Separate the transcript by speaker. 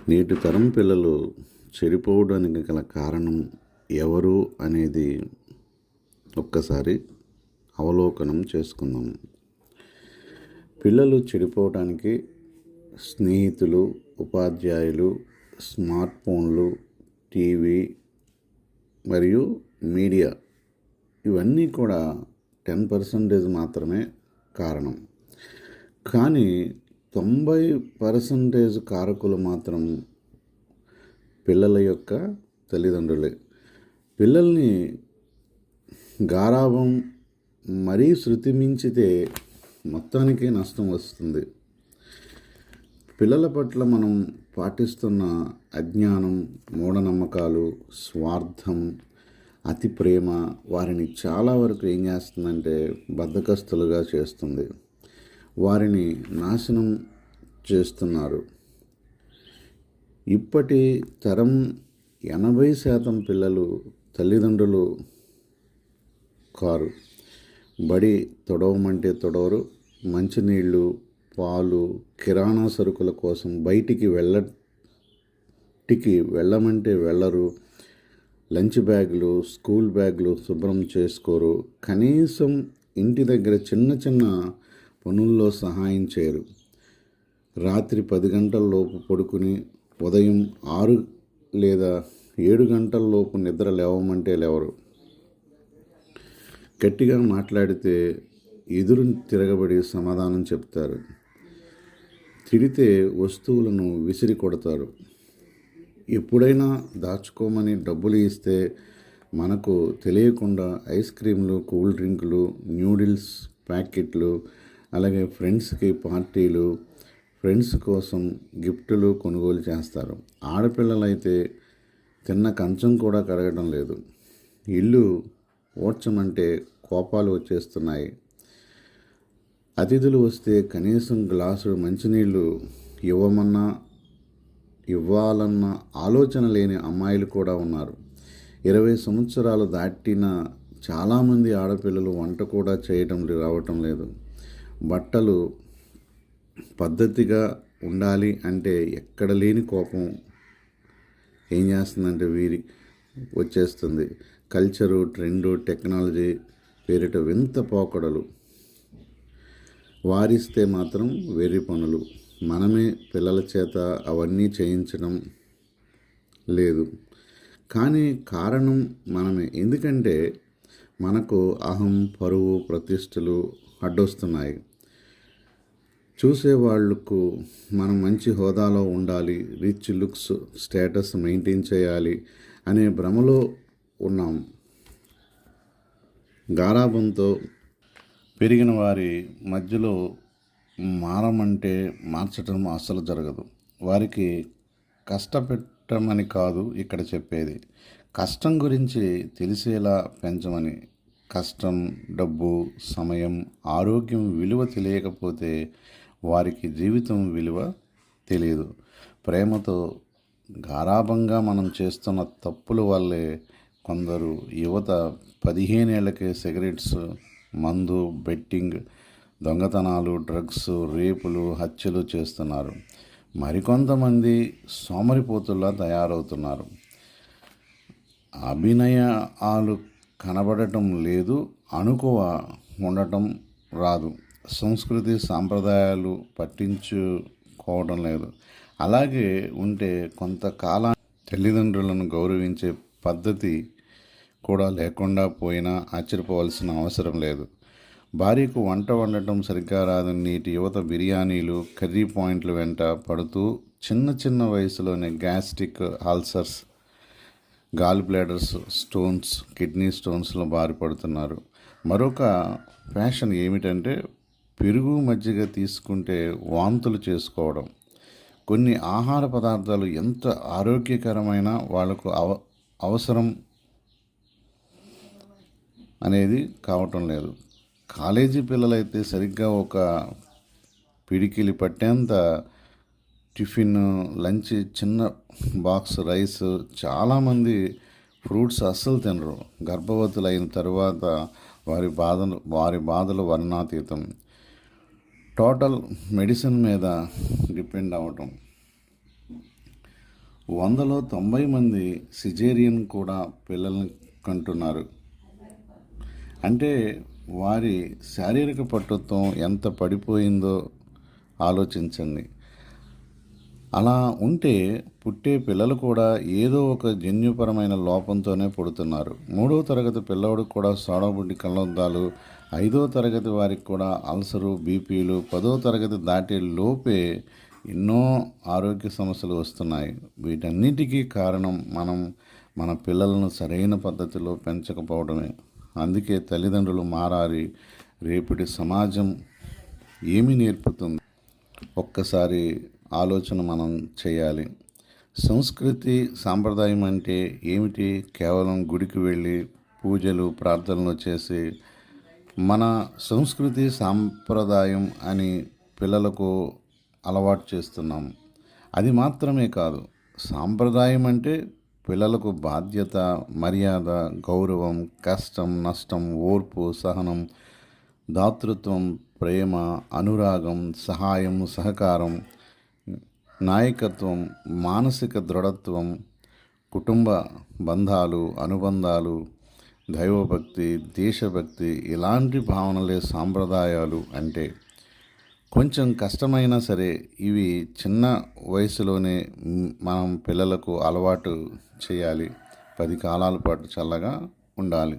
Speaker 1: నేటి తరం పిల్లలు చెడిపోవడానికి గల కారణం ఎవరు అనేది ఒక్కసారి అవలోకనం చేసుకుందాం. పిల్లలు చెడిపోవడానికి స్నేహితులు, ఉపాధ్యాయులు, స్మార్ట్ ఫోన్లు, టీవీ మరియు మీడియా ఇవన్నీ కూడా 10% మాత్రమే కారణం. కానీ 90% కారకులు మాత్రం పిల్లల యొక్క తల్లిదండ్రులే. పిల్లల్ని గారాబం మరీ శృతి మించితే మొత్తానికి నష్టం వస్తుంది. పిల్లల పట్ల మనం పాటిస్తున్న అజ్ఞానం, మూఢనమ్మకాలు, స్వార్థం, అతి ప్రేమ వారిని చాలా వరకు ఏం చేస్తుందంటే బద్ధకస్తులుగా చేస్తుంది. వారిని నాశనం చేస్తున్నారు. ఇప్పటి తరం 80% పిల్లలు తల్లిదండ్రులు కారు. బడి తొడవమంటే తొడవరు. మంచినీళ్ళు, పాలు, కిరాణా సరుకుల కోసం బయటికి వెళ్ళమంటే వెళ్ళరు. లంచ్ బ్యాగులు, స్కూల్ బ్యాగులు శుభ్రం చేసుకోరు. కనీసం ఇంటి దగ్గర చిన్న చిన్న పనుల్లో సహాయం చేయరు. రాత్రి 10 గంటలలోపు పడుకుని ఉదయం 6 లేదా 7 గంటలలోపు నిద్ర లేవమంటే లేవరు. గట్టిగా మాట్లాడితే ఎదురు తిరగబడి సమాధానం చెప్తారు. తిడితే వస్తువులను విసిరి కొడతారు. ఎప్పుడైనా దాచుకోమని డబ్బులు ఇస్తే మనకు తెలియకుండా ఐస్ క్రీమ్లు, కూల్ డ్రింకులు, న్యూడిల్స్ ప్యాకెట్లు, అలాగే ఫ్రెండ్స్కి పార్టీలు, ఫ్రెండ్స్ కోసం గిఫ్టులు కొనుగోలు చేస్తారు. ఆడపిల్లలైతే తిన్న కంచం కూడా కడగడం లేదు. ఇల్లు ఓడ్చమంటే కోపాలు వచ్చేస్తున్నాయి. అతిథులు వస్తే కనీసం గ్లాసు మంచినీళ్ళు ఇవ్వాలన్న ఆలోచన లేని అమ్మాయిలు కూడా ఉన్నారు. 20 సంవత్సరాలు దాటిన చాలామంది ఆడపిల్లలు వంట కూడా రావటం లేదు. బట్టలు పద్ధతిగా ఉండాలి అంటే ఎక్కడ లేని కోపం ఏం చేస్తుందంటే వచ్చేస్తుంది. కల్చరు, ట్రెండు, టెక్నాలజీ పేరిట వింత పోకడలు. వారిస్తే మాత్రం వెర్రి పనులు. మనమే పిల్లల చేత అవన్నీ చేయించడం లేదు. కానీ కారణం మనమే. ఎందుకంటే మనకు అహం, పరువు, ప్రతిష్టలు అడ్డొస్తున్నాయి. చూసేవాళ్లకు మనం మంచి హోదాలో ఉండాలి, రిచ్ లుక్స్, స్టేటస్ మెయింటైన్ చేయాలి అనే భ్రమలో ఉన్నాం. గారాబంతో పెరిగిన వారి మధ్యలో మారమంటే మార్చటం అస్సలు జరగదు. వారికి కష్టపెట్టమని కాదు ఇక్కడ చెప్పేది, కష్టం గురించి తెలిసేలా పెంచమని. కష్టం, డబ్బు, సమయం, ఆరోగ్యం విలువ తెలియకపోతే వారికి జీవితం విలువ తెలియదు. ప్రేమతో గారాబంగా మనం చేస్తున్న తప్పుల వల్లే కొందరు యువత 15 ఏళ్లకే సిగరెట్స్, మందు, బెట్టింగ్, దొంగతనాలు, డ్రగ్స్, రేపులు, హత్యలు చేస్తున్నారు. మరికొంతమంది సోమరిపోతుల్లా తయారవుతున్నారు. అభినయాలు కనబడటం లేదు, అణుకువ ఉండటం రాదు, సంస్కృతి సాంప్రదాయాలు పట్టించుకోవడం లేదు. అలాగే ఉంటే కొంతకాలం తల్లిదండ్రులను గౌరవించే పద్ధతి కూడా లేకుండా పోయినా ఆశ్చర్యపోవాల్సిన అవసరం లేదు. భార్యకు వంట వండటం సరిగ్గా రాదు నేటి యువత బిర్యానీలు, కర్రీ పాయింట్ల వెంట పడుతూ చిన్న వయసులోనే gastric ulcers, gall bladders stones, kidney స్టోన్స్లో బారిపడుతున్నారు. మరొక ఫ్యాషన్ ఏమిటంటే పెరుగు, మజ్జిగ తీసుకుంటే వాంతులు చేసుకోవడం. కొన్ని ఆహార పదార్థాలు ఎంత ఆరోగ్యకరమైన వాళ్లకు అవసరం అనేది కావటం లేదు. కాలేజీ పిల్లలైతే సరిగ్గా ఒక పిడికిలి పట్టేంత టిఫిన్, లంచ్, చిన్న బాక్స్ రైస్. చాలామంది ఫ్రూట్స్ అస్సలు తినరు. గర్భవతులైన తర్వాత వారి బాధలు వర్ణాతీతం. టోటల్ మెడిసిన్ మీద డిపెండ్ అవ్వటం. 100లో 90 మంది సిజేరియన్ కూడా పిల్లల్ని కంటున్నారు. అంటే వారి శారీరక పటుత్వం ఎంత పడిపోయిందో ఆలోచించండి. అలా ఉంటే పుట్టే పిల్లలు కూడా ఏదో ఒక జన్యుపరమైన లోపంతోనే పుడుతున్నారు. 3వ తరగతి పిల్లోడికి కూడా సోడాబుడ్డి కళ్ళద్దాలు, 5వ తరగతి వారికి కూడా అల్సరు, బీపీలు, 10వ తరగతి దాటే లోపే ఎన్నో ఆరోగ్య సమస్యలు వస్తున్నాయి. వీటన్నిటికీ కారణం మనం మన పిల్లలను సరైన పద్ధతిలో పెంచకపోవడమే. అందుకే తల్లిదండ్రులు మారాలి. రేపటి సమాజం ఏమి నేర్పుతుంది? ఒక్కసారి ఆలోచన మనం చేయాలి. సంస్కృతి సాంప్రదాయం అంటే ఏమిటి? కేవలం గుడికి వెళ్ళి పూజలు ప్రార్థనలు చేసి మన సంస్కృతి సాంప్రదాయం అని పిల్లలకు అలవాటు చేస్తున్నాం. అది మాత్రమే కాదు, సాంప్రదాయం అంటే పిల్లలకు బాధ్యత, మర్యాద, గౌరవం, కష్టం, నష్టం, ఓర్పు, సహనం, దాతృత్వం, ప్రేమ, అనురాగం, సహాయం, సహకారం, నాయకత్వం, మానసిక దృఢత్వం, కుటుంబ బంధాలు, అనుబంధాలు, దైవభక్తి, దేశభక్తి, ఇలాంటి భావనలే సాంప్రదాయాలు అంటే. కొంచెం కష్టమైనా సరే ఇవి చిన్న వయసులోనే మనం పిల్లలకు అలవాటు చేయాలి. 10 కాలాల పాటు చల్లగా ఉండాలి.